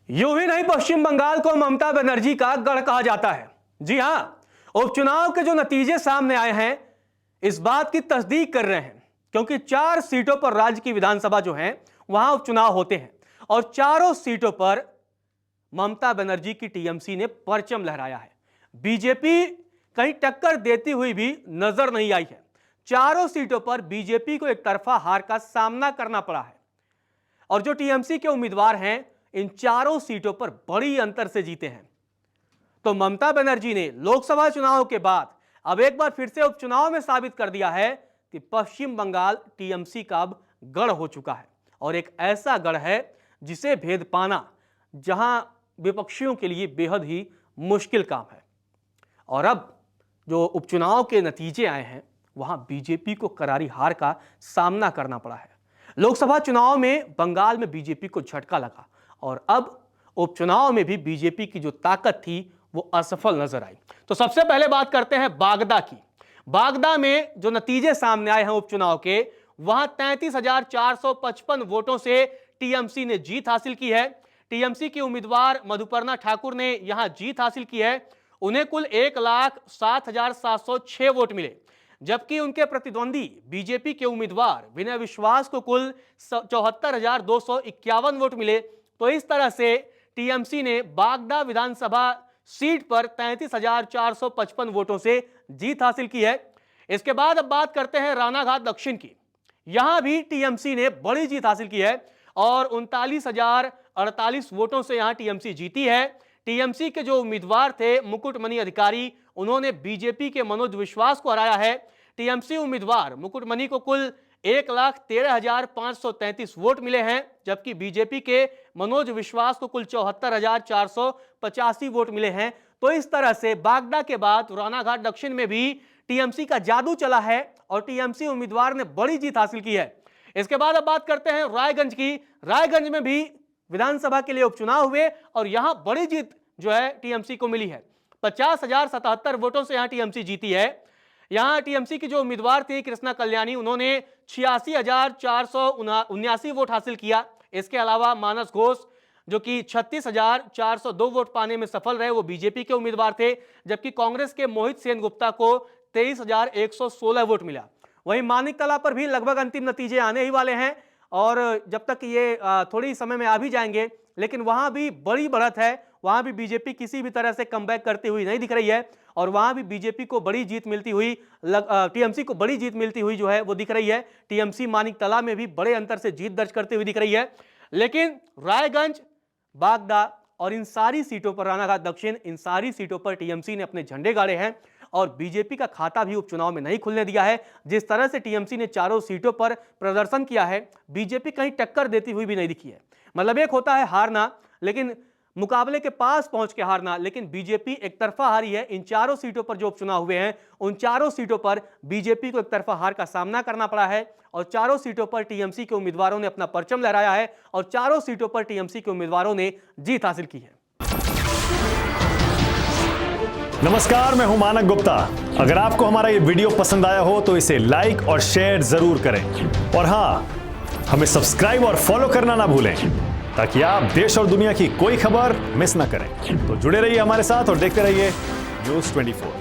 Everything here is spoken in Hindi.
यूं ही नहीं, पश्चिम बंगाल को ममता बनर्जी का गढ़ कहा जाता है। जी हां, उपचुनाव के जो नतीजे सामने आए हैं इस बात की तस्दीक कर रहे हैं, क्योंकि 4 सीटों पर राज्य की विधानसभा जो है वहां उपचुनाव होते हैं और चारों सीटों पर ममता बनर्जी की टीएमसी ने परचम लहराया है। बीजेपी कहीं टक्कर देती हुई भी नजर नहीं आई है। चारों सीटों पर बीजेपी को एक तरफा हार का सामना करना पड़ा है और जो टीएमसी के उम्मीदवार हैं इन चारों सीटों पर बड़ी अंतर से जीते हैं। तो ममता बनर्जी ने लोकसभा चुनाव के बाद अब एक बार फिर से उपचुनाव में साबित कर दिया है कि पश्चिम बंगाल टीएमसी का अब गढ़ हो चुका है और एक ऐसा गढ़ है जिसे भेद पाना जहां विपक्षियों के लिए बेहद ही मुश्किल काम है। और अब जो उपचुनाव के नतीजे आए हैं वहां बीजेपी को करारी हार का सामना करना पड़ा है। लोकसभा चुनाव में बंगाल में बीजेपी को झटका लगा और अब उपचुनाव में भी बीजेपी की जो ताकत थी वो असफल नजर आई। तो सबसे पहले बात करते हैं बागदा की। बागदा में जो नतीजे सामने आए हैं उपचुनाव के, वहां 33,455 वोटों से टीएमसी ने जीत हासिल की है। टीएमसी की उम्मीदवार मधुपर्णा ठाकुर ने यहां जीत हासिल की है। उन्हें कुल 1,07,706 वोट मिले, जबकि उनके प्रतिद्वंदी बीजेपी के उम्मीदवार विनय विश्वास को कुल 74,251 वोट मिले। तो इस तरह से टीएमसी ने बागदा विधानसभा सीट पर 33,455 वोटों से जीत हासिल की है। इसके बाद अब बात करते हैं रानाघाट दक्षिण की। यहां भी टीएमसी ने बड़ी जीत हासिल की है और 39,048 वोटों से यहां टीएमसी जीती है। टीएमसी के जो उम्मीदवार थे मुकुटमणि अधिकारी, उन्होंने बीजेपी के मनोज विश्वास को हराया है। टीएमसी उम्मीदवार मुकुटमणि को कुल 1,13,533 वोट मिले हैं, जबकि बीजेपी के मनोज विश्वास को कुल 74,485 वोट मिले हैं। तो इस तरह से बागदा के बाद रानाघाट दक्षिण में भी टीएमसी का जादू चला है और टीएमसी उम्मीदवार ने बड़ी जीत हासिल की है। इसके बाद अब बात करते हैं रायगंज की। रायगंज में भी विधानसभा के लिए उपचुनाव हुए और यहां बड़ी जीत जो है टीएमसी को मिली है। 50,077 वोटों से यहां टीएमसी जीती है। यहां टीएमसी की जो उम्मीदवार थी कृष्णा कल्याणी, उन्होंने 86,479 वोट हासिल किया। इसके अलावा मानस घोष जो कि 36,402 वोट पाने में सफल रहे, वो बीजेपी के उम्मीदवार थे, जबकि कांग्रेस के मोहित सेन गुप्ता को 23,116 वोट मिला। वहीं मानिकतला पर भी लगभग अंतिम नतीजे आने ही वाले हैं और जब तक ये थोड़ी समय में आ भी जाएंगे, लेकिन वहां भी बड़ी बढ़त है। वहां भी बीजेपी किसी भी तरह से कमबैक करती हुई नहीं दिख रही है और वहां भी बीजेपी को बड़ी जीत मिलती हुई, टीएमसी को बड़ी जीत मिलती हुई जो है वो दिख रही है। टीएमसी मानिकतला में भी बड़े अंतर से जीत दर्ज करते हुए दिख रही है। लेकिन रायगंज, बागदा और इन सारी सीटों पर, रानाघाट दक्षिण, इन सारी सीटों पर टीएमसी ने अपने झंडे गाड़े हैं और बीजेपी का खाता भी उपचुनाव में नहीं खुलने दिया है। जिस तरह से टीएमसी ने चारों सीटों पर प्रदर्शन किया है, बीजेपी कहीं टक्कर देती हुई भी नहीं दिखी है। मतलब एक होता है हारना, लेकिन मुकाबले के पास पहुंच के हारना, लेकिन बीजेपी एक तरफा हारी है। इन चारों सीटों पर जो उपचुनाव हुए हैं उन चारों सीटों पर बीजेपी को एक तरफा हार का सामना करना पड़ा है और चारों सीटों पर टीएमसी के उम्मीदवारों ने अपना परचम लहराया है और चारों सीटों पर टीएमसी के उम्मीदवारों ने जीत हासिल की है। नमस्कार, मैं हूं मानक गुप्ता। अगर आपको हमारा ये वीडियो पसंद आया हो तो इसे लाइक और शेयर जरूर करें और हां, हमें सब्सक्राइब और फॉलो करना ना भूलें ताकि आप देश और दुनिया की कोई खबर मिस ना करें। तो जुड़े रहिए हमारे साथ और देखते रहिए न्यूज़ 24।